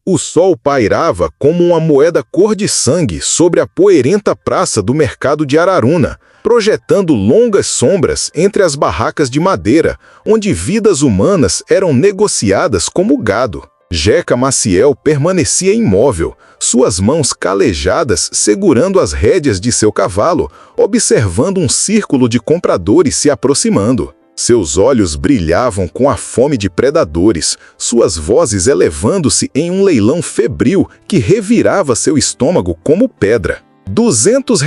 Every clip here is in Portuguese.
O sol pairava como uma moeda cor de sangue sobre a poeirenta praça do mercado de Araruna, projetando longas sombras entre as barracas de madeira, onde vidas humanas eram negociadas como gado. Jeca Maciel permanecia imóvel, suas mãos calejadas segurando as rédeas de seu cavalo, observando um círculo de compradores se aproximando. Seus olhos brilhavam com a fome de predadores, suas vozes elevando-se em um leilão febril que revirava seu estômago como pedra. R$ 200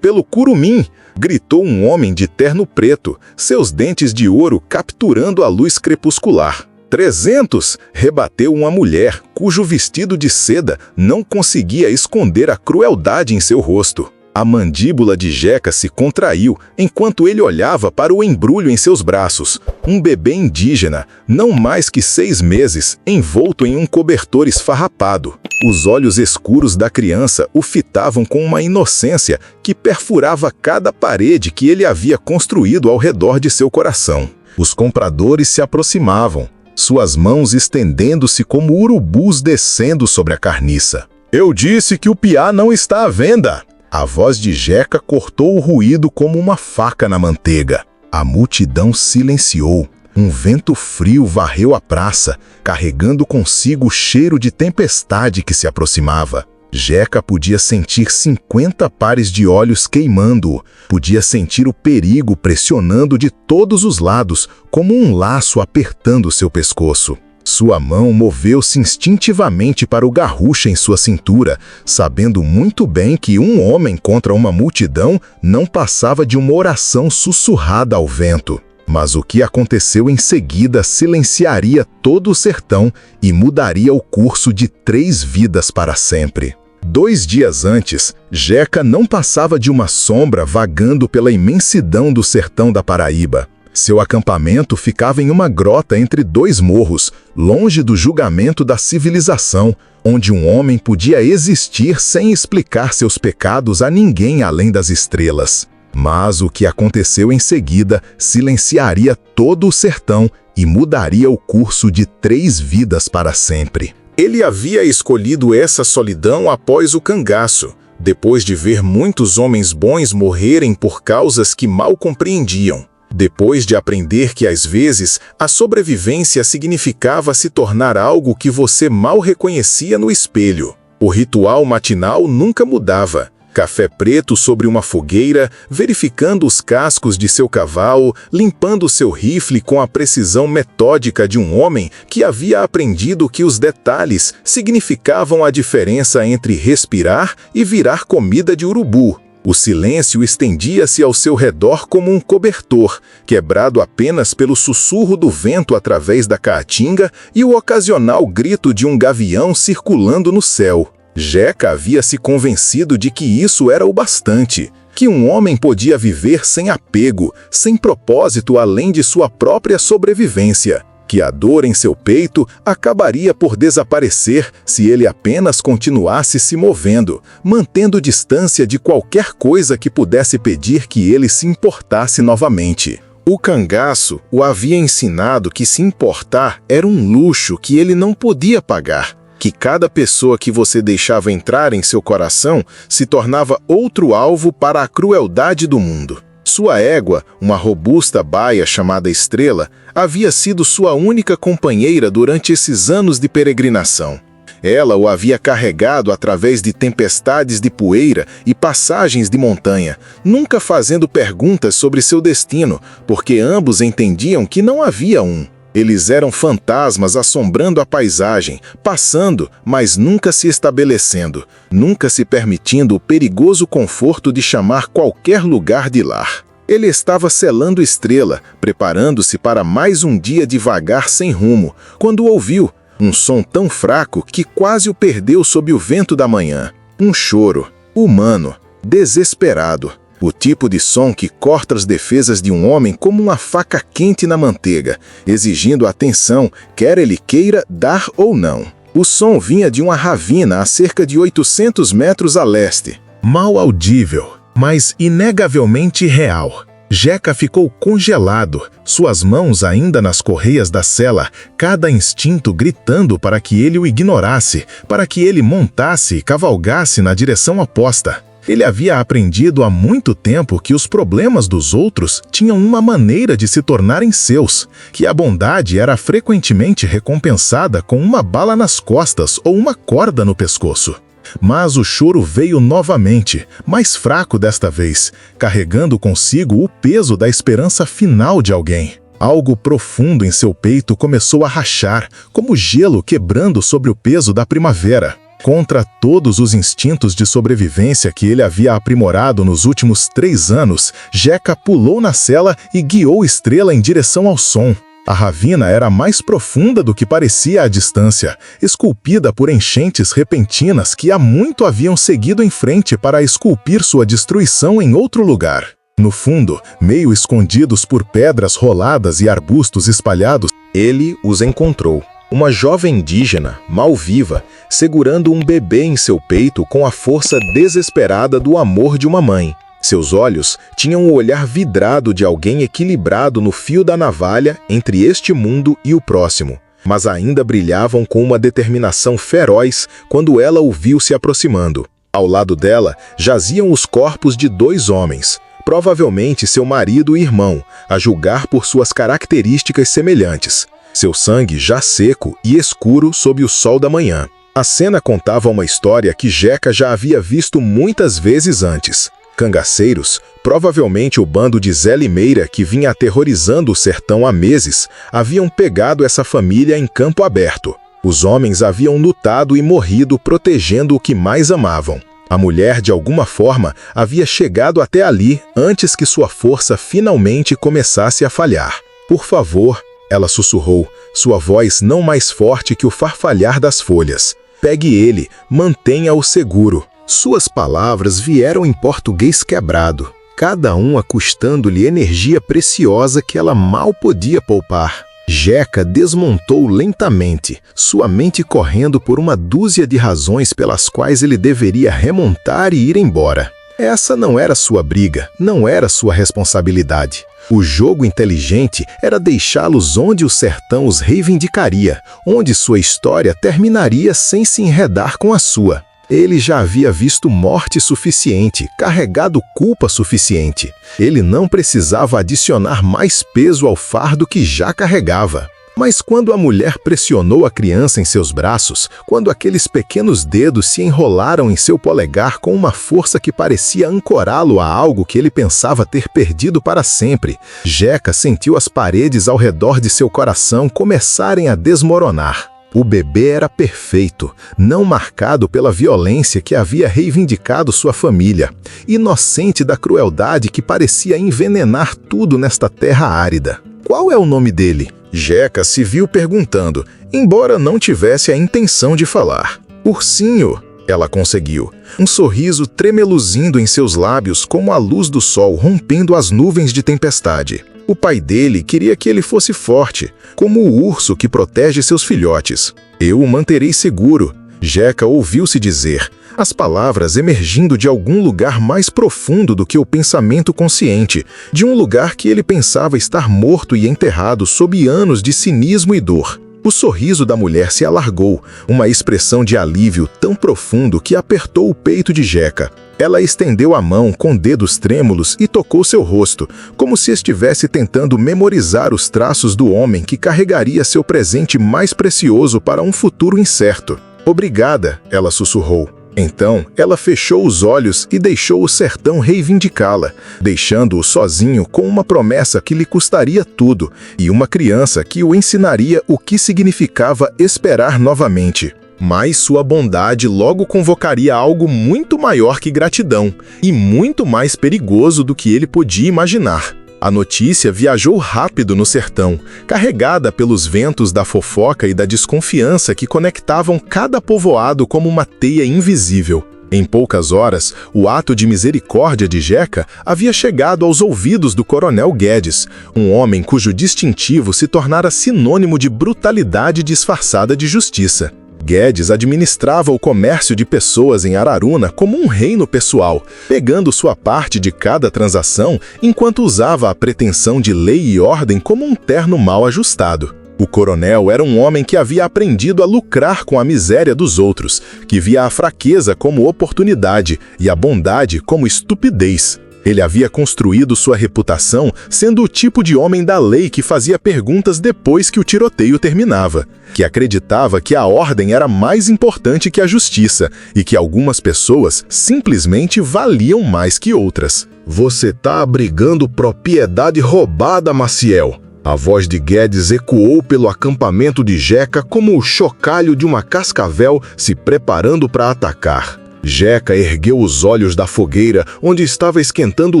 pelo curumim! Gritou um homem de terno preto, seus dentes de ouro capturando a luz crepuscular. 300! Rebateu uma mulher, cujo vestido de seda não conseguia esconder a crueldade em seu rosto. A mandíbula de Jeca se contraiu enquanto ele olhava para o embrulho em seus braços. Um bebê indígena, não mais que 6 meses, envolto em um cobertor esfarrapado. Os olhos escuros da criança o fitavam com uma inocência que perfurava cada parede que ele havia construído ao redor de seu coração. Os compradores se aproximavam, suas mãos estendendo-se como urubus descendo sobre a carniça. Eu disse que o piá não está à venda! A voz de Jeca cortou o ruído como uma faca na manteiga. A multidão silenciou. Um vento frio varreu a praça, carregando consigo o cheiro de tempestade que se aproximava. Jeca podia sentir 50 pares de olhos queimando-o, podia sentir o perigo pressionando de todos os lados, como um laço apertando seu pescoço. Sua mão moveu-se instintivamente para o garrucha em sua cintura, sabendo muito bem que um homem contra uma multidão não passava de uma oração sussurrada ao vento. Mas o que aconteceu em seguida silenciaria todo o sertão e mudaria o curso de 3 vidas para sempre. 2 dias antes, Jeca não passava de uma sombra vagando pela imensidão do sertão da Paraíba. Seu acampamento ficava em uma grota entre 2 morros, longe do julgamento da civilização, onde um homem podia existir sem explicar seus pecados a ninguém além das estrelas. Mas o que aconteceu em seguida silenciaria todo o sertão e mudaria o curso de 3 vidas para sempre. Ele havia escolhido essa solidão após o cangaço, depois de ver muitos homens bons morrerem por causas que mal compreendiam. Depois de aprender que, às vezes, a sobrevivência significava se tornar algo que você mal reconhecia no espelho. O ritual matinal nunca mudava. Café preto sobre uma fogueira, verificando os cascos de seu cavalo, limpando seu rifle com a precisão metódica de um homem que havia aprendido que os detalhes significavam a diferença entre respirar e virar comida de urubu. O silêncio estendia-se ao seu redor como um cobertor, quebrado apenas pelo sussurro do vento através da caatinga e o ocasional grito de um gavião circulando no céu. Jeca havia se convencido de que isso era o bastante, que um homem podia viver sem apego, sem propósito além de sua própria sobrevivência, que a dor em seu peito acabaria por desaparecer se ele apenas continuasse se movendo, mantendo distância de qualquer coisa que pudesse pedir que ele se importasse novamente. O cangaço o havia ensinado que se importar era um luxo que ele não podia pagar, que cada pessoa que você deixava entrar em seu coração se tornava outro alvo para a crueldade do mundo. Sua égua, uma robusta baia chamada Estrela, havia sido sua única companheira durante esses anos de peregrinação. Ela o havia carregado através de tempestades de poeira e passagens de montanha, nunca fazendo perguntas sobre seu destino, porque ambos entendiam que não havia um. Eles eram fantasmas assombrando a paisagem, passando, mas nunca se estabelecendo, nunca se permitindo o perigoso conforto de chamar qualquer lugar de lar. Ele estava selando Estrela, preparando-se para mais um dia de vagar sem rumo, quando ouviu um som tão fraco que quase o perdeu sob o vento da manhã. Um choro, humano, desesperado. O tipo de som que corta as defesas de um homem como uma faca quente na manteiga, exigindo atenção, quer ele queira dar ou não. O som vinha de uma ravina a cerca de 800 metros a leste. Mal audível, mas inegavelmente real. Jeca ficou congelado, suas mãos ainda nas correias da sela, cada instinto gritando para que ele o ignorasse, para que ele montasse e cavalgasse na direção oposta. Ele havia aprendido há muito tempo que os problemas dos outros tinham uma maneira de se tornarem seus, que a bondade era frequentemente recompensada com uma bala nas costas ou uma corda no pescoço. Mas o choro veio novamente, mais fraco desta vez, carregando consigo o peso da esperança final de alguém. Algo profundo em seu peito começou a rachar, como gelo quebrando sobre o peso da primavera. Contra todos os instintos de sobrevivência que ele havia aprimorado nos últimos 3 anos, Jeca pulou na cela e guiou Estrela em direção ao som. A ravina era mais profunda do que parecia à distância, esculpida por enchentes repentinas que há muito haviam seguido em frente para esculpir sua destruição em outro lugar. No fundo, meio escondidos por pedras roladas e arbustos espalhados, ele os encontrou. Uma jovem indígena, mal viva, segurando um bebê em seu peito com a força desesperada do amor de uma mãe. Seus olhos tinham o olhar vidrado de alguém equilibrado no fio da navalha entre este mundo e o próximo, mas ainda brilhavam com uma determinação feroz quando ela o viu se aproximando. Ao lado dela jaziam os corpos de 2 homens, provavelmente seu marido e irmão, a julgar por suas características semelhantes. Seu sangue já seco e escuro sob o sol da manhã. A cena contava uma história que Jeca já havia visto muitas vezes antes. Cangaceiros, provavelmente o bando de Zé Limeira que vinha aterrorizando o sertão há meses, haviam pegado essa família em campo aberto. Os homens haviam lutado e morrido protegendo o que mais amavam. A mulher, de alguma forma, havia chegado até ali antes que sua força finalmente começasse a falhar. "Por favor", ela sussurrou, sua voz não mais forte que o farfalhar das folhas. "Pegue ele, mantenha-o seguro." Suas palavras vieram em português quebrado, cada uma custando-lhe energia preciosa que ela mal podia poupar. Jeca desmontou lentamente, sua mente correndo por uma dúzia de razões pelas quais ele deveria remontar e ir embora. Essa não era sua briga, não era sua responsabilidade. O jogo inteligente era deixá-los onde o sertão os reivindicaria, onde sua história terminaria sem se enredar com a sua. Ele já havia visto morte suficiente, carregado culpa suficiente. Ele não precisava adicionar mais peso ao fardo que já carregava. Mas quando a mulher pressionou a criança em seus braços, quando aqueles pequenos dedos se enrolaram em seu polegar com uma força que parecia ancorá-lo a algo que ele pensava ter perdido para sempre, Jeca sentiu as paredes ao redor de seu coração começarem a desmoronar. O bebê era perfeito, não marcado pela violência que havia reivindicado sua família, inocente da crueldade que parecia envenenar tudo nesta terra árida. Qual é o nome dele? Jeca se viu perguntando, embora não tivesse a intenção de falar. Ursinho, ela conseguiu. Um sorriso tremeluzindo em seus lábios como a luz do sol rompendo as nuvens de tempestade. O pai dele queria que ele fosse forte, como o urso que protege seus filhotes. Eu o manterei seguro, Jeca ouviu-se dizer, as palavras emergindo de algum lugar mais profundo do que o pensamento consciente, de um lugar que ele pensava estar morto e enterrado sob anos de cinismo e dor. O sorriso da mulher se alargou, uma expressão de alívio tão profundo que apertou o peito de Jeca. Ela estendeu a mão com dedos trêmulos e tocou seu rosto, como se estivesse tentando memorizar os traços do homem que carregaria seu presente mais precioso para um futuro incerto. "Obrigada", ela sussurrou. Então, ela fechou os olhos e deixou o sertão reivindicá-la, deixando-o sozinho com uma promessa que lhe custaria tudo e uma criança que o ensinaria o que significava esperar novamente. Mas sua bondade logo convocaria algo muito maior que gratidão e muito mais perigoso do que ele podia imaginar. A notícia viajou rápido no sertão, carregada pelos ventos da fofoca e da desconfiança que conectavam cada povoado como uma teia invisível. Em poucas horas, o ato de misericórdia de Jeca havia chegado aos ouvidos do coronel Guedes, um homem cujo distintivo se tornara sinônimo de brutalidade disfarçada de justiça. Guedes administrava o comércio de pessoas em Araruna como um reino pessoal, pegando sua parte de cada transação enquanto usava a pretensão de lei e ordem como um terno mal ajustado. O coronel era um homem que havia aprendido a lucrar com a miséria dos outros, que via a fraqueza como oportunidade e a bondade como estupidez. Ele havia construído sua reputação sendo o tipo de homem da lei que fazia perguntas depois que o tiroteio terminava, que acreditava que a ordem era mais importante que a justiça e que algumas pessoas simplesmente valiam mais que outras. "Você tá abrigando propriedade roubada, Maciel." A voz de Guedes ecoou pelo acampamento de Jeca como o chocalho de uma cascavel se preparando para atacar. Jeca ergueu os olhos da fogueira onde estava esquentando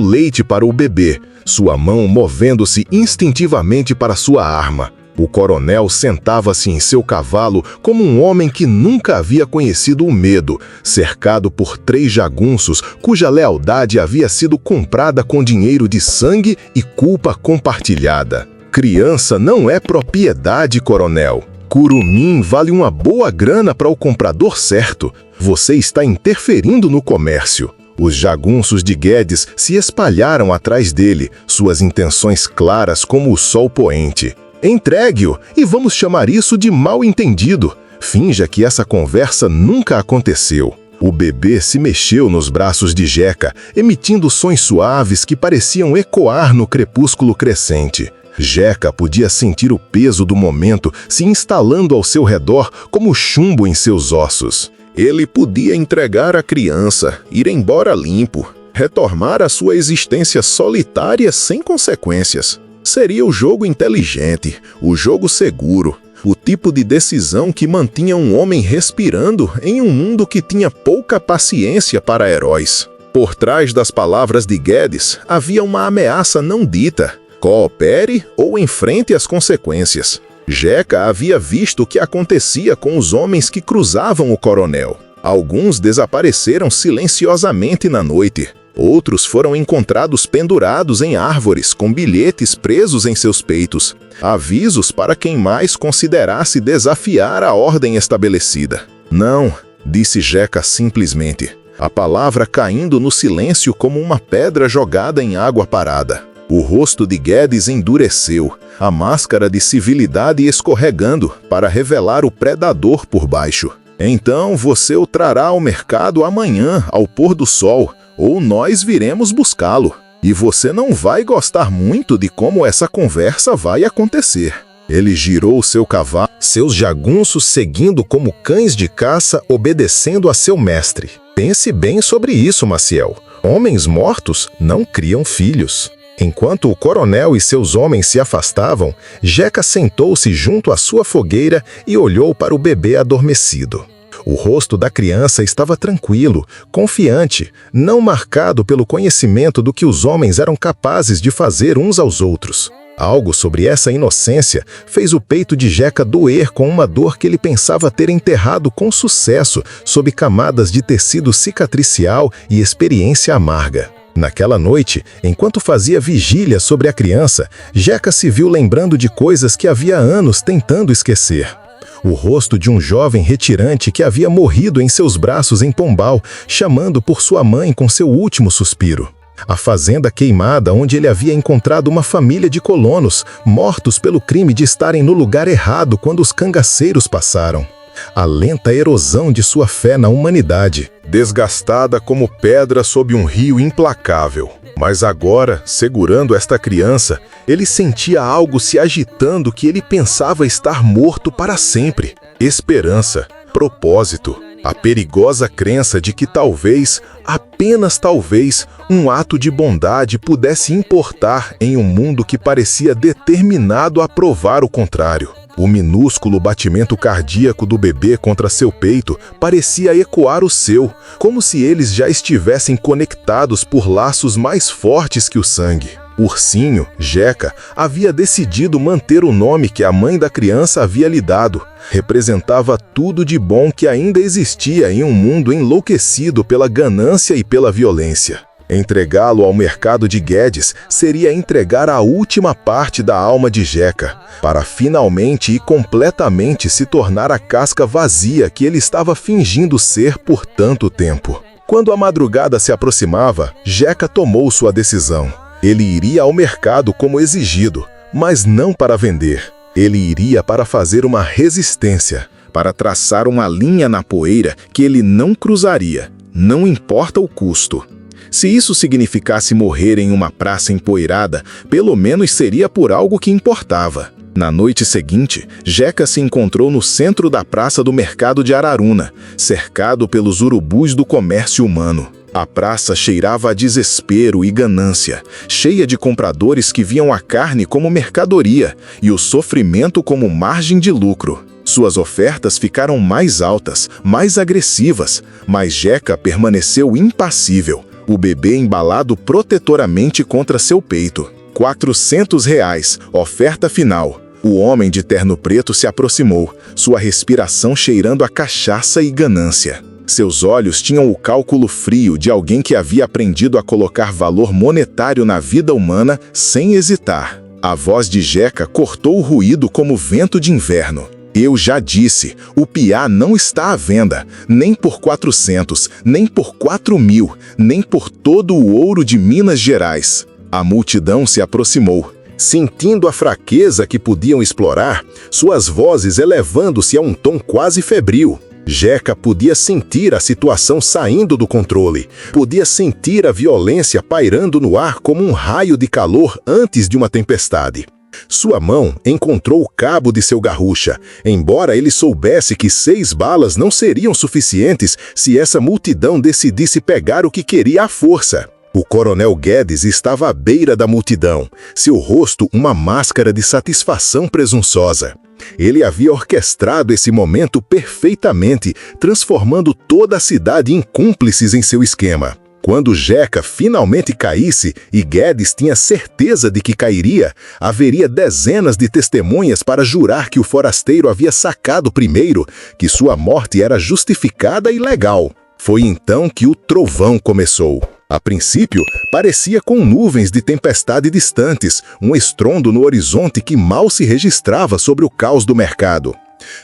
leite para o bebê, sua mão movendo-se instintivamente para sua arma. O coronel sentava-se em seu cavalo como um homem que nunca havia conhecido o medo, cercado por 3 jagunços cuja lealdade havia sido comprada com dinheiro de sangue e culpa compartilhada. "Criança não é propriedade, coronel. Curumim vale uma boa grana para o comprador certo. Você está interferindo no comércio." Os jagunços de Guedes se espalharam atrás dele, suas intenções claras como o sol poente. "Entregue-o e vamos chamar isso de mal-entendido. Finja que essa conversa nunca aconteceu." O bebê se mexeu nos braços de Jeca, emitindo sons suaves que pareciam ecoar no crepúsculo crescente. Jeca podia sentir o peso do momento se instalando ao seu redor como chumbo em seus ossos. Ele podia entregar a criança, ir embora limpo, retornar à sua existência solitária sem consequências. Seria o jogo inteligente, o jogo seguro, o tipo de decisão que mantinha um homem respirando em um mundo que tinha pouca paciência para heróis. Por trás das palavras de Guedes havia uma ameaça não dita: coopere ou enfrente as consequências. Jeca havia visto o que acontecia com os homens que cruzavam o coronel. Alguns desapareceram silenciosamente na noite. Outros foram encontrados pendurados em árvores, com bilhetes presos em seus peitos. Avisos para quem mais considerasse desafiar a ordem estabelecida. "Não", disse Jeca simplesmente, a palavra caindo no silêncio como uma pedra jogada em água parada. O rosto de Guedes endureceu, a máscara de civilidade escorregando para revelar o predador por baixo. "Então você o trará ao mercado amanhã, ao pôr do sol, ou nós viremos buscá-lo. E você não vai gostar muito de como essa conversa vai acontecer." Ele girou seu cavalo, seus jagunços seguindo como cães de caça, obedecendo a seu mestre. "Pense bem sobre isso, Maciel. Homens mortos não criam filhos." Enquanto o coronel e seus homens se afastavam, Jeca sentou-se junto à sua fogueira e olhou para o bebê adormecido. O rosto da criança estava tranquilo, confiante, não marcado pelo conhecimento do que os homens eram capazes de fazer uns aos outros. Algo sobre essa inocência fez o peito de Jeca doer com uma dor que ele pensava ter enterrado com sucesso sob camadas de tecido cicatricial e experiência amarga. Naquela noite, enquanto fazia vigília sobre a criança, Jeca se viu lembrando de coisas que havia anos tentando esquecer. O rosto de um jovem retirante que havia morrido em seus braços em Pombal, chamando por sua mãe com seu último suspiro. A fazenda queimada onde ele havia encontrado uma família de colonos, mortos pelo crime de estarem no lugar errado quando os cangaceiros passaram. A lenta erosão de sua fé na humanidade, desgastada como pedra sob um rio implacável. Mas agora, segurando esta criança, ele sentia algo se agitando que ele pensava estar morto para sempre. Esperança, propósito, a perigosa crença de que talvez, apenas talvez, um ato de bondade pudesse importar em um mundo que parecia determinado a provar o contrário. O minúsculo batimento cardíaco do bebê contra seu peito parecia ecoar o seu, como se eles já estivessem conectados por laços mais fortes que o sangue. Ursinho, Jeca, havia decidido manter o nome que a mãe da criança havia lhe dado. Representava tudo de bom que ainda existia em um mundo enlouquecido pela ganância e pela violência. Entregá-lo ao mercado de Guedes seria entregar a última parte da alma de Jeca, para finalmente e completamente se tornar a casca vazia que ele estava fingindo ser por tanto tempo. Quando a madrugada se aproximava, Jeca tomou sua decisão. Ele iria ao mercado como exigido, mas não para vender. Ele iria para fazer uma resistência, para traçar uma linha na poeira que ele não cruzaria, não importa o custo. Se isso significasse morrer em uma praça empoeirada, pelo menos seria por algo que importava. Na noite seguinte, Jeca se encontrou no centro da praça do mercado de Araruna, cercado pelos urubus do comércio humano. A praça cheirava a desespero e ganância, cheia de compradores que viam a carne como mercadoria e o sofrimento como margem de lucro. Suas ofertas ficaram mais altas, mais agressivas, mas Jeca permaneceu impassível, o bebê embalado protetoramente contra seu peito. R$ 400, oferta final. O homem de terno preto se aproximou, sua respiração cheirando a cachaça e ganância. Seus olhos tinham o cálculo frio de alguém que havia aprendido a colocar valor monetário na vida humana sem hesitar. A voz de Jeca cortou o ruído como vento de inverno. Eu já disse, o piá não está à venda, nem por 400, nem por 4.000, nem por todo o ouro de Minas Gerais. A multidão se aproximou, sentindo a fraqueza que podiam explorar, suas vozes elevando-se a um tom quase febril. Jeca podia sentir a situação saindo do controle, podia sentir a violência pairando no ar como um raio de calor antes de uma tempestade. Sua mão encontrou o cabo de seu garrucha, embora ele soubesse que 6 balas não seriam suficientes se essa multidão decidisse pegar o que queria à força. O coronel Guedes estava à beira da multidão, seu rosto uma máscara de satisfação presunçosa. Ele havia orquestrado esse momento perfeitamente, transformando toda a cidade em cúmplices em seu esquema. Quando Jeca finalmente caísse, e Guedes tinha certeza de que cairia, haveria dezenas de testemunhas para jurar que o forasteiro havia sacado primeiro, que sua morte era justificada e legal. Foi então que o trovão começou. A princípio, parecia com nuvens de tempestade distantes, um estrondo no horizonte que mal se registrava sobre o caos do mercado.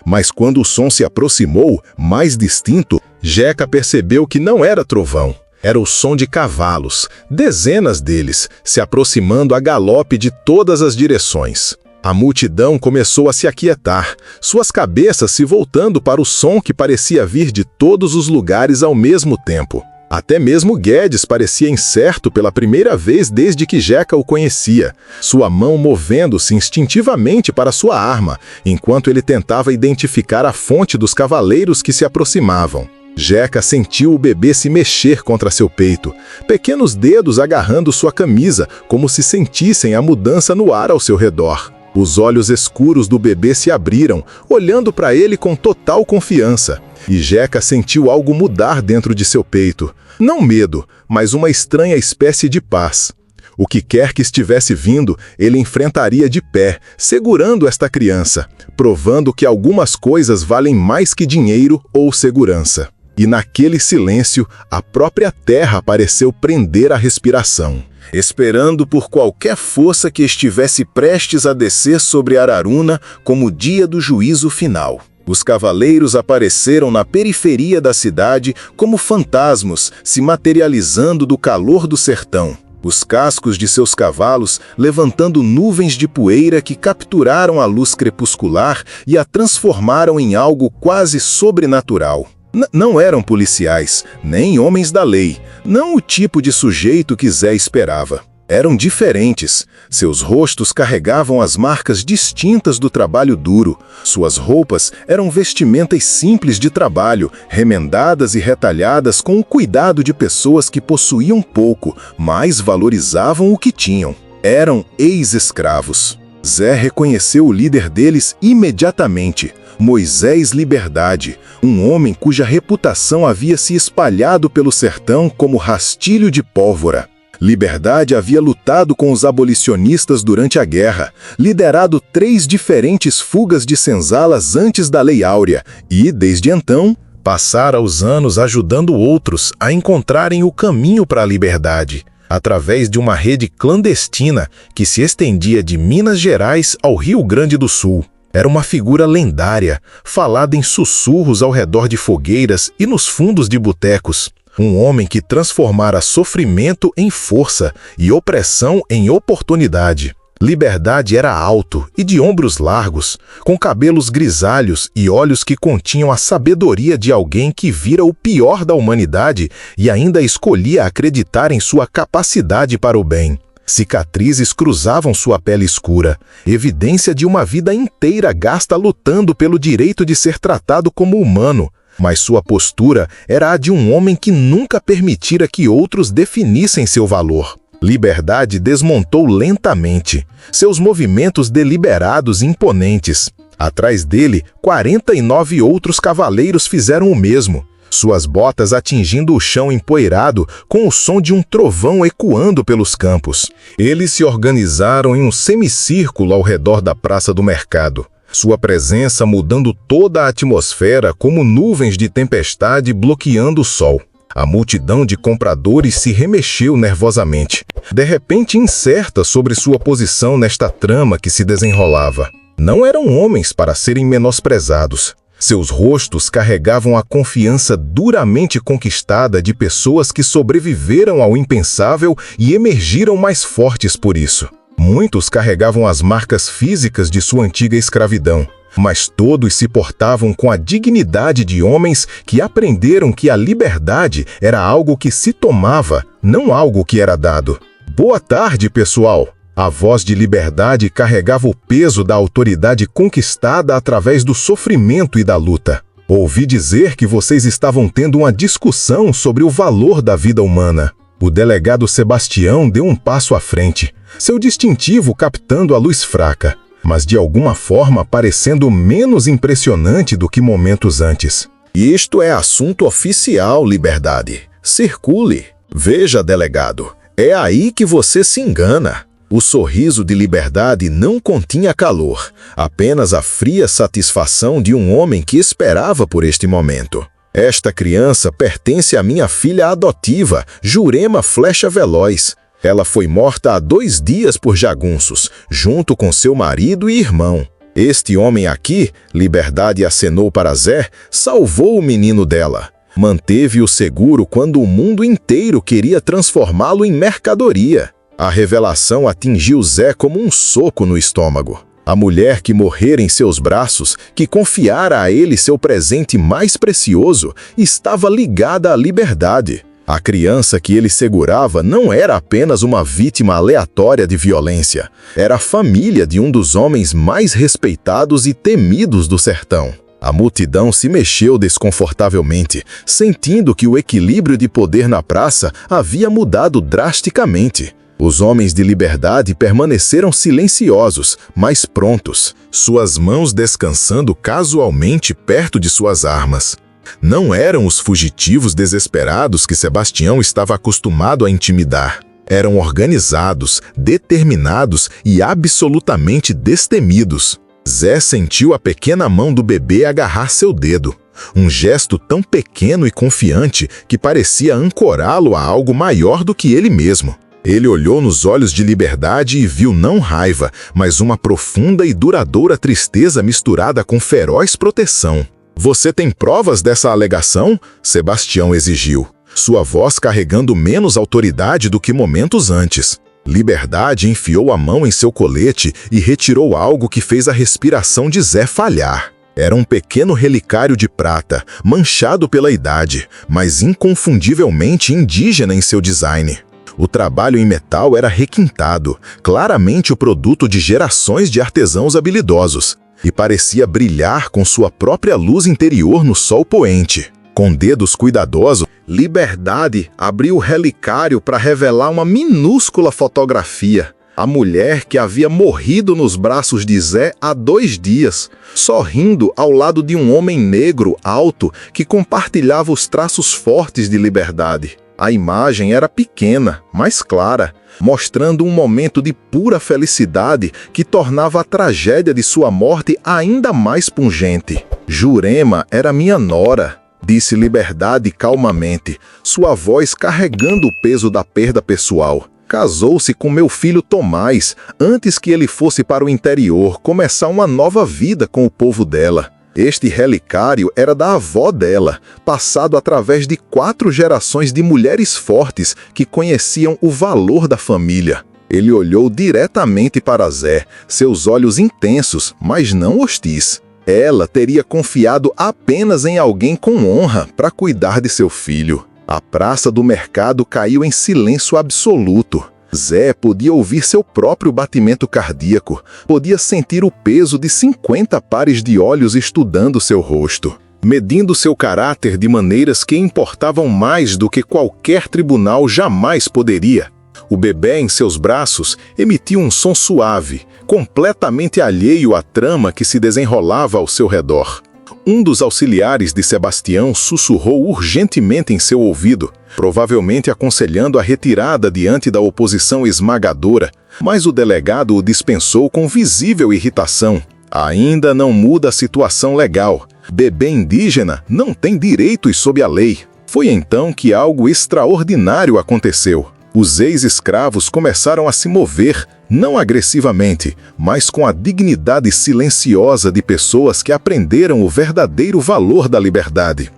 Mas quando o som se aproximou, mais distinto, Jeca percebeu que não era trovão. Era o som de cavalos, dezenas deles, se aproximando a galope de todas as direções. A multidão começou a se aquietar, suas cabeças se voltando para o som que parecia vir de todos os lugares ao mesmo tempo. Até mesmo Guedes parecia incerto pela primeira vez desde que Jeca o conhecia, sua mão movendo-se instintivamente para sua arma, enquanto ele tentava identificar a fonte dos cavaleiros que se aproximavam. Jeca sentiu o bebê se mexer contra seu peito, pequenos dedos agarrando sua camisa, como se sentissem a mudança no ar ao seu redor. Os olhos escuros do bebê se abriram, olhando para ele com total confiança. E Jeca sentiu algo mudar dentro de seu peito. Não medo, mas uma estranha espécie de paz. O que quer que estivesse vindo, ele enfrentaria de pé, segurando esta criança, provando que algumas coisas valem mais que dinheiro ou segurança. E naquele silêncio, a própria terra pareceu prender a respiração, esperando por qualquer força que estivesse prestes a descer sobre Araruna como o dia do juízo final. Os cavaleiros apareceram na periferia da cidade como fantasmas se materializando do calor do sertão. Os cascos de seus cavalos levantando nuvens de poeira que capturaram a luz crepuscular e a transformaram em algo quase sobrenatural. Não eram policiais, nem homens da lei, não o tipo de sujeito que Zé esperava. Eram diferentes. Seus rostos carregavam as marcas distintas do trabalho duro. Suas roupas eram vestimentas simples de trabalho, remendadas e retalhadas com o cuidado de pessoas que possuíam pouco, mas valorizavam o que tinham. Eram ex-escravos. Zé reconheceu o líder deles imediatamente, Moisés Liberdade, um homem cuja reputação havia se espalhado pelo sertão como rastilho de pólvora. Liberdade havia lutado com os abolicionistas durante a guerra, liderado 3 diferentes fugas de senzalas antes da Lei Áurea e, desde então, Passara os anos ajudando outros a encontrarem o caminho para a liberdade, através de uma rede clandestina que se estendia de Minas Gerais ao Rio Grande do Sul. Era uma figura lendária, falada em sussurros ao redor de fogueiras e nos fundos de botecos. Um homem que transformara sofrimento em força e opressão em oportunidade. Liberdade era alto e de ombros largos, com cabelos grisalhos e olhos que continham a sabedoria de alguém que vira o pior da humanidade e ainda escolhia acreditar em sua capacidade para o bem. Cicatrizes cruzavam sua pele escura, evidência de uma vida inteira gasta lutando pelo direito de ser tratado como humano, mas sua postura era a de um homem que nunca permitira que outros definissem seu valor. Liberdade desmontou lentamente, seus movimentos deliberados e imponentes. Atrás dele, 49 outros cavaleiros fizeram o mesmo, suas botas atingindo o chão empoeirado com o som de um trovão ecoando pelos campos. Eles se organizaram em um semicírculo ao redor da Praça do Mercado, sua presença mudando toda a atmosfera como nuvens de tempestade bloqueando o sol. A multidão de compradores se remexeu nervosamente, de repente incerta sobre sua posição nesta trama que se desenrolava. Não eram homens para serem menosprezados. Seus rostos carregavam a confiança duramente conquistada de pessoas que sobreviveram ao impensável e emergiram mais fortes por isso. Muitos carregavam as marcas físicas de sua antiga escravidão, mas todos se portavam com a dignidade de homens que aprenderam que a liberdade era algo que se tomava, não algo que era dado. Boa tarde, pessoal! A voz de Liberdade carregava o peso da autoridade conquistada através do sofrimento e da luta. Ouvi dizer que vocês estavam tendo uma discussão sobre o valor da vida humana. O delegado Sebastião deu um passo à frente, seu distintivo captando a luz fraca, mas de alguma forma parecendo menos impressionante do que momentos antes. Isto é assunto oficial, Liberdade. Circule. Veja, delegado, é aí que você se engana. O sorriso de Liberdade não continha calor, apenas a fria satisfação de um homem que esperava por este momento. Esta criança pertence à minha filha adotiva, Jurema Flecha Veloz. Ela foi morta há 2 dias por jagunços, junto com seu marido e irmão. Este homem aqui, Liberdade acenou para Zé, salvou o menino dela. Manteve-o seguro quando o mundo inteiro queria transformá-lo em mercadoria. A revelação atingiu Zé como um soco no estômago. A mulher que morrera em seus braços, que confiara a ele seu presente mais precioso, estava ligada à Liberdade. A criança que ele segurava não era apenas uma vítima aleatória de violência. Era a família de um dos homens mais respeitados e temidos do sertão. A multidão se mexeu desconfortavelmente, sentindo que o equilíbrio de poder na praça havia mudado drasticamente. Os homens de Liberdade permaneceram silenciosos, mas prontos, suas mãos descansando casualmente perto de suas armas. Não eram os fugitivos desesperados que Sebastião estava acostumado a intimidar. Eram organizados, determinados e absolutamente destemidos. Zé sentiu a pequena mão do bebê agarrar seu dedo. Um gesto tão pequeno e confiante que parecia ancorá-lo a algo maior do que ele mesmo. Ele olhou nos olhos de Liberdade e viu não raiva, mas uma profunda e duradoura tristeza misturada com feroz proteção. «Você tem provas dessa alegação?» Sebastião exigiu, sua voz carregando menos autoridade do que momentos antes. Liberdade enfiou a mão em seu colete e retirou algo que fez a respiração de Zé falhar. Era um pequeno relicário de prata, manchado pela idade, mas inconfundivelmente indígena em seu design. O trabalho em metal era requintado, claramente o produto de gerações de artesãos habilidosos, e parecia brilhar com sua própria luz interior no sol poente. Com dedos cuidadosos, Liberdade abriu o relicário para revelar uma minúscula fotografia. A mulher que havia morrido nos braços de Zé há 2 dias, sorrindo ao lado de um homem negro alto que compartilhava os traços fortes de Liberdade. A imagem era pequena, mas clara, mostrando um momento de pura felicidade que tornava a tragédia de sua morte ainda mais pungente. Jurema era minha nora. disse Liberdade calmamente, sua voz carregando o peso da perda pessoal. Casou-se com meu filho Tomás, antes que ele fosse para o interior começar uma nova vida com o povo dela. Este relicário era da avó dela, passado através de 4 gerações de mulheres fortes que conheciam o valor da família. Ele olhou diretamente para Zé, seus olhos intensos, mas não hostis. Ela teria confiado apenas em alguém com honra para cuidar de seu filho. A praça do mercado caiu em silêncio absoluto. Zé podia ouvir seu próprio batimento cardíaco, podia sentir o peso de 50 pares de olhos estudando seu rosto, medindo seu caráter de maneiras que importavam mais do que qualquer tribunal jamais poderia. O bebê em seus braços emitia um som suave, completamente alheio à trama que se desenrolava ao seu redor. Um dos auxiliares de Sebastião sussurrou urgentemente em seu ouvido, provavelmente aconselhando a retirada diante da oposição esmagadora, mas o delegado o dispensou com visível irritação. Ainda não muda a situação legal. Bebê indígena não tem direitos sob a lei. Foi então que algo extraordinário aconteceu. Os ex-escravos começaram a se mover, não agressivamente, mas com a dignidade silenciosa de pessoas que aprenderam o verdadeiro valor da liberdade.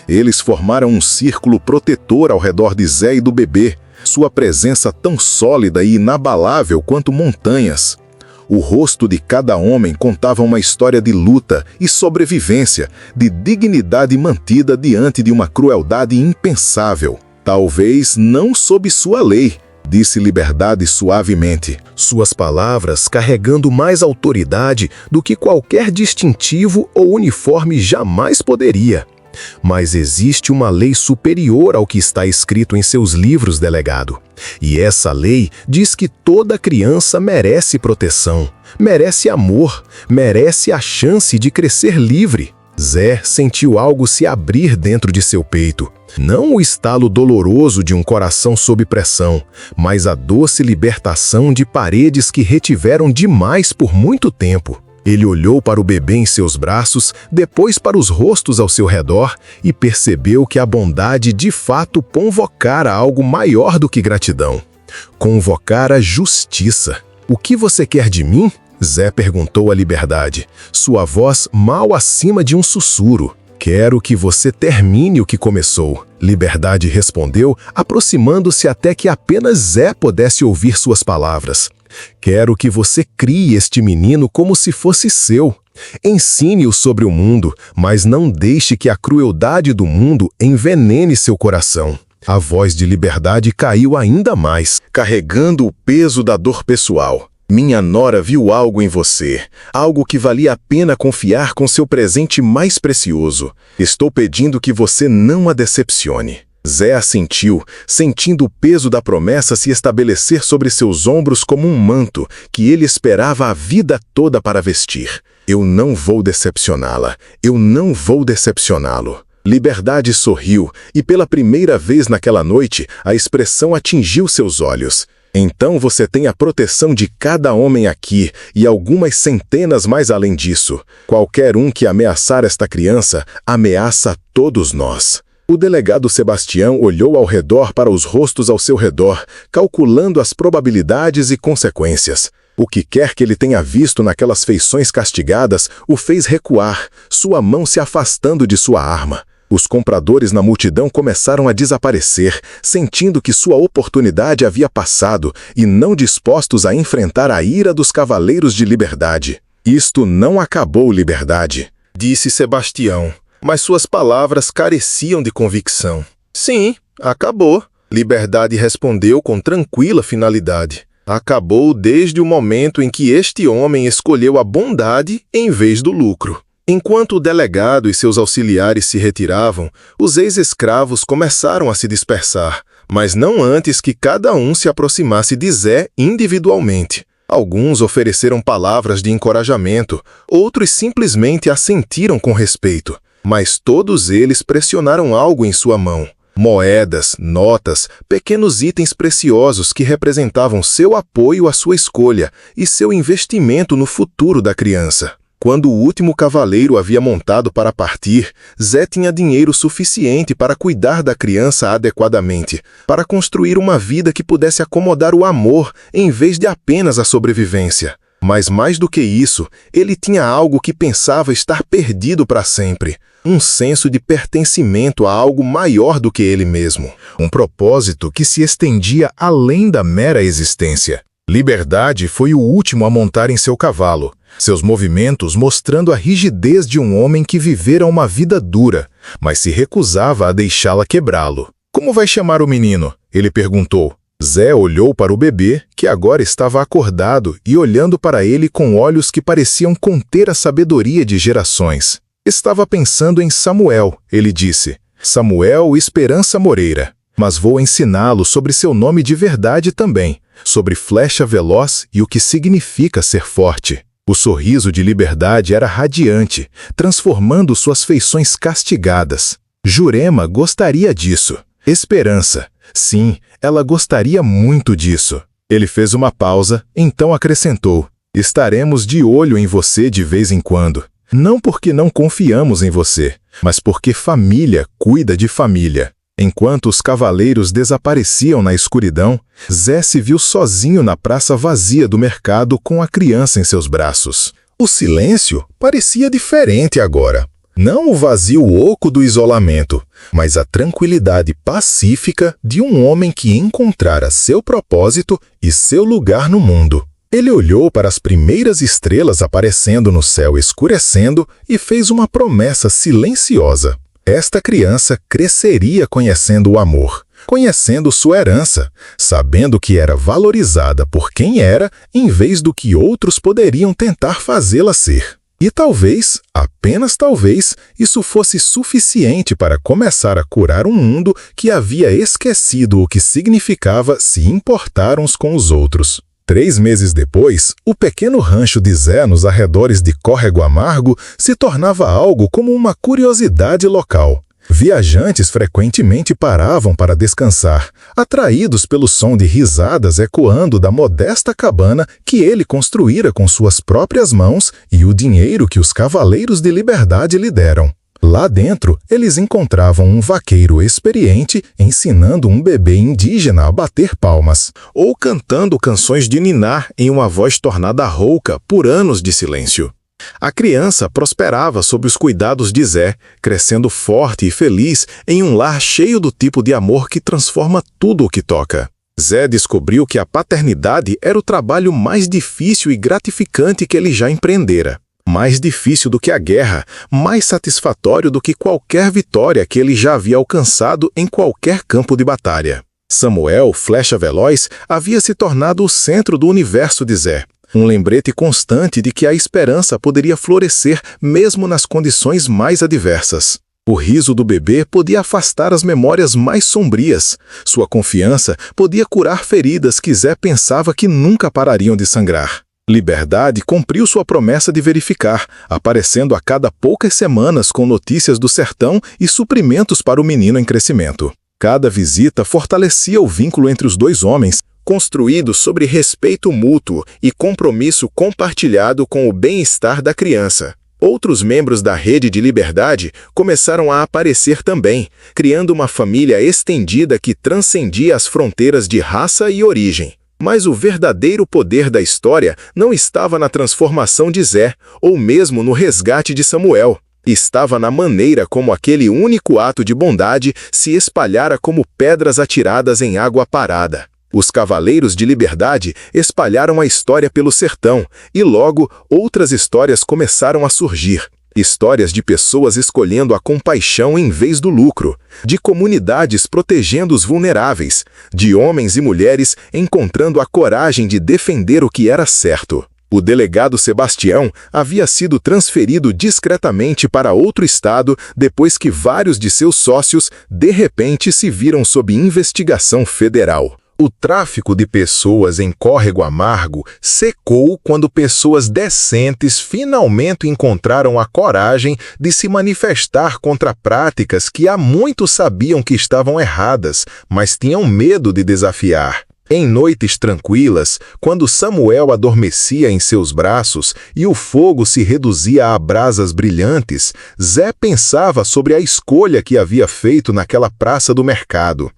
Eles formaram um círculo protetor ao redor de Zé e do bebê, sua presença tão sólida e inabalável quanto montanhas. O rosto de cada homem contava uma história de luta e sobrevivência, de dignidade mantida diante de uma crueldade impensável. Talvez não sob sua lei, disse Liberdade suavemente, suas palavras carregando mais autoridade do que qualquer distintivo ou uniforme jamais poderia. Mas existe uma lei superior ao que está escrito em seus livros, delegado. E essa lei diz que toda criança merece proteção, merece amor, merece a chance de crescer livre. Zé sentiu algo se abrir dentro de seu peito. Não o estalo doloroso de um coração sob pressão, mas a doce libertação de paredes que retiveram demais por muito tempo. Ele olhou para o bebê em seus braços, depois para os rostos ao seu redor e percebeu que a bondade de fato convocara algo maior do que gratidão. Convocara justiça. O que você quer de mim? Zé perguntou a Liberdade, sua voz mal acima de um sussurro. Quero que você termine o que começou. Liberdade respondeu, aproximando-se até que apenas Zé pudesse ouvir suas palavras. Quero que você crie este menino como se fosse seu. Ensine-o sobre o mundo, mas não deixe que a crueldade do mundo envenene seu coração. A voz de Liberdade caiu ainda mais, carregando o peso da dor pessoal. Minha nora viu algo em você, algo que valia a pena confiar com seu presente mais precioso. Estou pedindo que você não a decepcione. Zé assentiu, sentindo o peso da promessa se estabelecer sobre seus ombros como um manto que ele esperava a vida toda para vestir. Eu não vou decepcioná-la. Eu não vou decepcioná-lo. Liberdade sorriu, e pela primeira vez naquela noite, a expressão atingiu seus olhos. Então você tem a proteção de cada homem aqui e algumas centenas mais além disso. Qualquer um que ameaçar esta criança, ameaça todos nós. O delegado Sebastião olhou ao redor para os rostos ao seu redor, calculando as probabilidades e consequências. O que quer que ele tenha visto naquelas feições castigadas o fez recuar, sua mão se afastando de sua arma. Os compradores na multidão começaram a desaparecer, sentindo que sua oportunidade havia passado e não dispostos a enfrentar a ira dos cavaleiros de Liberdade. Isto não acabou, Liberdade, disse Sebastião, mas suas palavras careciam de convicção. Sim, acabou, Liberdade respondeu com tranquila finalidade. Acabou desde o momento em que este homem escolheu a bondade em vez do lucro. Enquanto o delegado e seus auxiliares se retiravam, os ex-escravos começaram a se dispersar, mas não antes que cada um se aproximasse de Zé individualmente. Alguns ofereceram palavras de encorajamento, outros simplesmente assentiram com respeito, mas todos eles pressionaram algo em sua mão. Moedas, notas, pequenos itens preciosos que representavam seu apoio à sua escolha e seu investimento no futuro da criança. Quando o último cavaleiro havia montado para partir, Zé tinha dinheiro suficiente para cuidar da criança adequadamente, para construir uma vida que pudesse acomodar o amor em vez de apenas a sobrevivência. Mas mais do que isso, ele tinha algo que pensava estar perdido para sempre. Um senso de pertencimento a algo maior do que ele mesmo. Um propósito que se estendia além da mera existência. Liberdade foi o último a montar em seu cavalo, seus movimentos mostrando a rigidez de um homem que vivera uma vida dura, mas se recusava a deixá-la quebrá-lo. Como vai chamar o menino? Ele perguntou. Zé olhou para o bebê, que agora estava acordado e olhando para ele com olhos que pareciam conter a sabedoria de gerações. Estava pensando em Samuel, ele disse. Samuel Esperança Moreira. Mas vou ensiná-lo sobre seu nome de verdade também, sobre flecha veloz e o que significa ser forte. O sorriso de Liberdade era radiante, transformando suas feições castigadas. Jurema gostaria disso. Esperança. Sim, ela gostaria muito disso. Ele fez uma pausa, então acrescentou. Estaremos de olho em você de vez em quando. Não porque não confiamos em você, mas porque família cuida de família. Enquanto os cavaleiros desapareciam na escuridão, Zé se viu sozinho na praça vazia do mercado com a criança em seus braços. O silêncio parecia diferente agora. Não o vazio oco do isolamento, mas a tranquilidade pacífica de um homem que encontrara seu propósito e seu lugar no mundo. Ele olhou para as primeiras estrelas aparecendo no céu escurecendo e fez uma promessa silenciosa. Esta criança cresceria conhecendo o amor, conhecendo sua herança, sabendo que era valorizada por quem era em vez do que outros poderiam tentar fazê-la ser. E talvez, apenas talvez, isso fosse suficiente para começar a curar um mundo que havia esquecido o que significava se importar uns com os outros. 3 meses depois, o pequeno rancho de Zé nos arredores de Córrego Amargo se tornava algo como uma curiosidade local. Viajantes frequentemente paravam para descansar, atraídos pelo som de risadas ecoando da modesta cabana que ele construíra com suas próprias mãos e o dinheiro que os cavaleiros de Liberdade lhe deram. Lá dentro, eles encontravam um vaqueiro experiente ensinando um bebê indígena a bater palmas, ou cantando canções de niná em uma voz tornada rouca por anos de silêncio. A criança prosperava sob os cuidados de Zé, crescendo forte e feliz em um lar cheio do tipo de amor que transforma tudo o que toca. Zé descobriu que a paternidade era o trabalho mais difícil e gratificante que ele já empreendera. Mais difícil do que a guerra, mais satisfatório do que qualquer vitória que ele já havia alcançado em qualquer campo de batalha. Samuel, flecha veloz, havia se tornado o centro do universo de Zé. Um lembrete constante de que a esperança poderia florescer mesmo nas condições mais adversas. O riso do bebê podia afastar as memórias mais sombrias. Sua confiança podia curar feridas que Zé pensava que nunca parariam de sangrar. Liberdade cumpriu sua promessa de verificar, aparecendo a cada poucas semanas com notícias do sertão e suprimentos para o menino em crescimento. Cada visita fortalecia o vínculo entre os dois homens, construído sobre respeito mútuo e compromisso compartilhado com o bem-estar da criança. Outros membros da rede de Liberdade começaram a aparecer também, criando uma família estendida que transcendia as fronteiras de raça e origem. Mas o verdadeiro poder da história não estava na transformação de Zé, ou mesmo no resgate de Samuel. Estava na maneira como aquele único ato de bondade se espalhara como pedras atiradas em água parada. Os cavaleiros de Liberdade espalharam a história pelo sertão, e logo outras histórias começaram a surgir. Histórias de pessoas escolhendo a compaixão em vez do lucro, de comunidades protegendo os vulneráveis, de homens e mulheres encontrando a coragem de defender o que era certo. O delegado Sebastião havia sido transferido discretamente para outro estado depois que vários de seus sócios, de repente, se viram sob investigação federal. O tráfico de pessoas em Córrego Amargo secou quando pessoas decentes finalmente encontraram a coragem de se manifestar contra práticas que há muito sabiam que estavam erradas, mas tinham medo de desafiar. Em noites tranquilas, quando Samuel adormecia em seus braços e o fogo se reduzia a brasas brilhantes, Zé pensava sobre a escolha que havia feito naquela praça do mercado.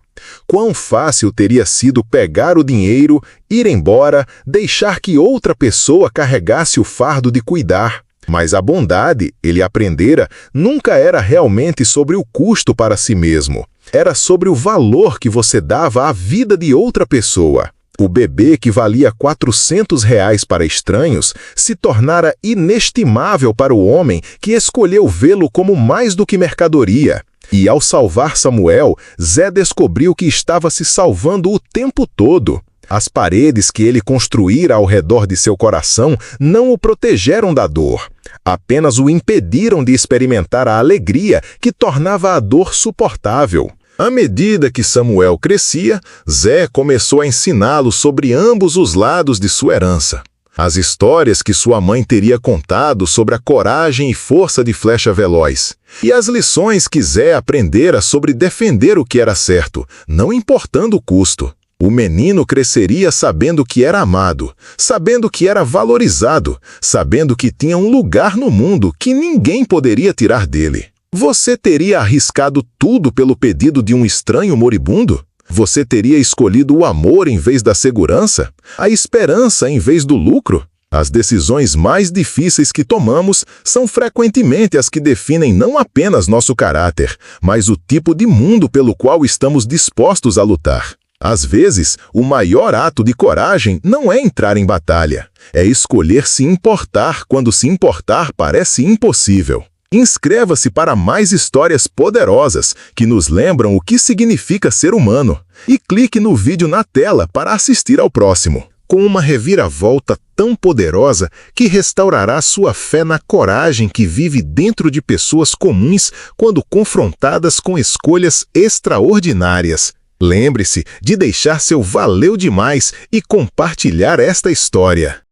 Quão fácil teria sido pegar o dinheiro, ir embora, deixar que outra pessoa carregasse o fardo de cuidar. Mas a bondade, ele aprendera, nunca era realmente sobre o custo para si mesmo. Era sobre o valor que você dava à vida de outra pessoa. O bebê que valia R$ 400 para estranhos se tornara inestimável para o homem que escolheu vê-lo como mais do que mercadoria. E ao salvar Samuel, Zé descobriu que estava se salvando o tempo todo. As paredes que ele construíra ao redor de seu coração não o protegeram da dor. Apenas o impediram de experimentar a alegria que tornava a dor suportável. À medida que Samuel crescia, Zé começou a ensiná-lo sobre ambos os lados de sua herança. As histórias que sua mãe teria contado sobre a coragem e força de Flecha Veloz. E as lições que Zé aprendera sobre defender o que era certo, não importando o custo. O menino cresceria sabendo que era amado, sabendo que era valorizado, sabendo que tinha um lugar no mundo que ninguém poderia tirar dele. Você teria arriscado tudo pelo pedido de um estranho moribundo? Você teria escolhido o amor em vez da segurança? A esperança em vez do lucro? As decisões mais difíceis que tomamos são frequentemente as que definem não apenas nosso caráter, mas o tipo de mundo pelo qual estamos dispostos a lutar. Às vezes, o maior ato de coragem não é entrar em batalha, é escolher se importar quando se importar parece impossível. Inscreva-se para mais histórias poderosas que nos lembram o que significa ser humano e clique no vídeo na tela para assistir ao próximo. Com uma reviravolta tão poderosa que restaurará sua fé na coragem que vive dentro de pessoas comuns quando confrontadas com escolhas extraordinárias. Lembre-se de deixar seu valeu demais e compartilhar esta história.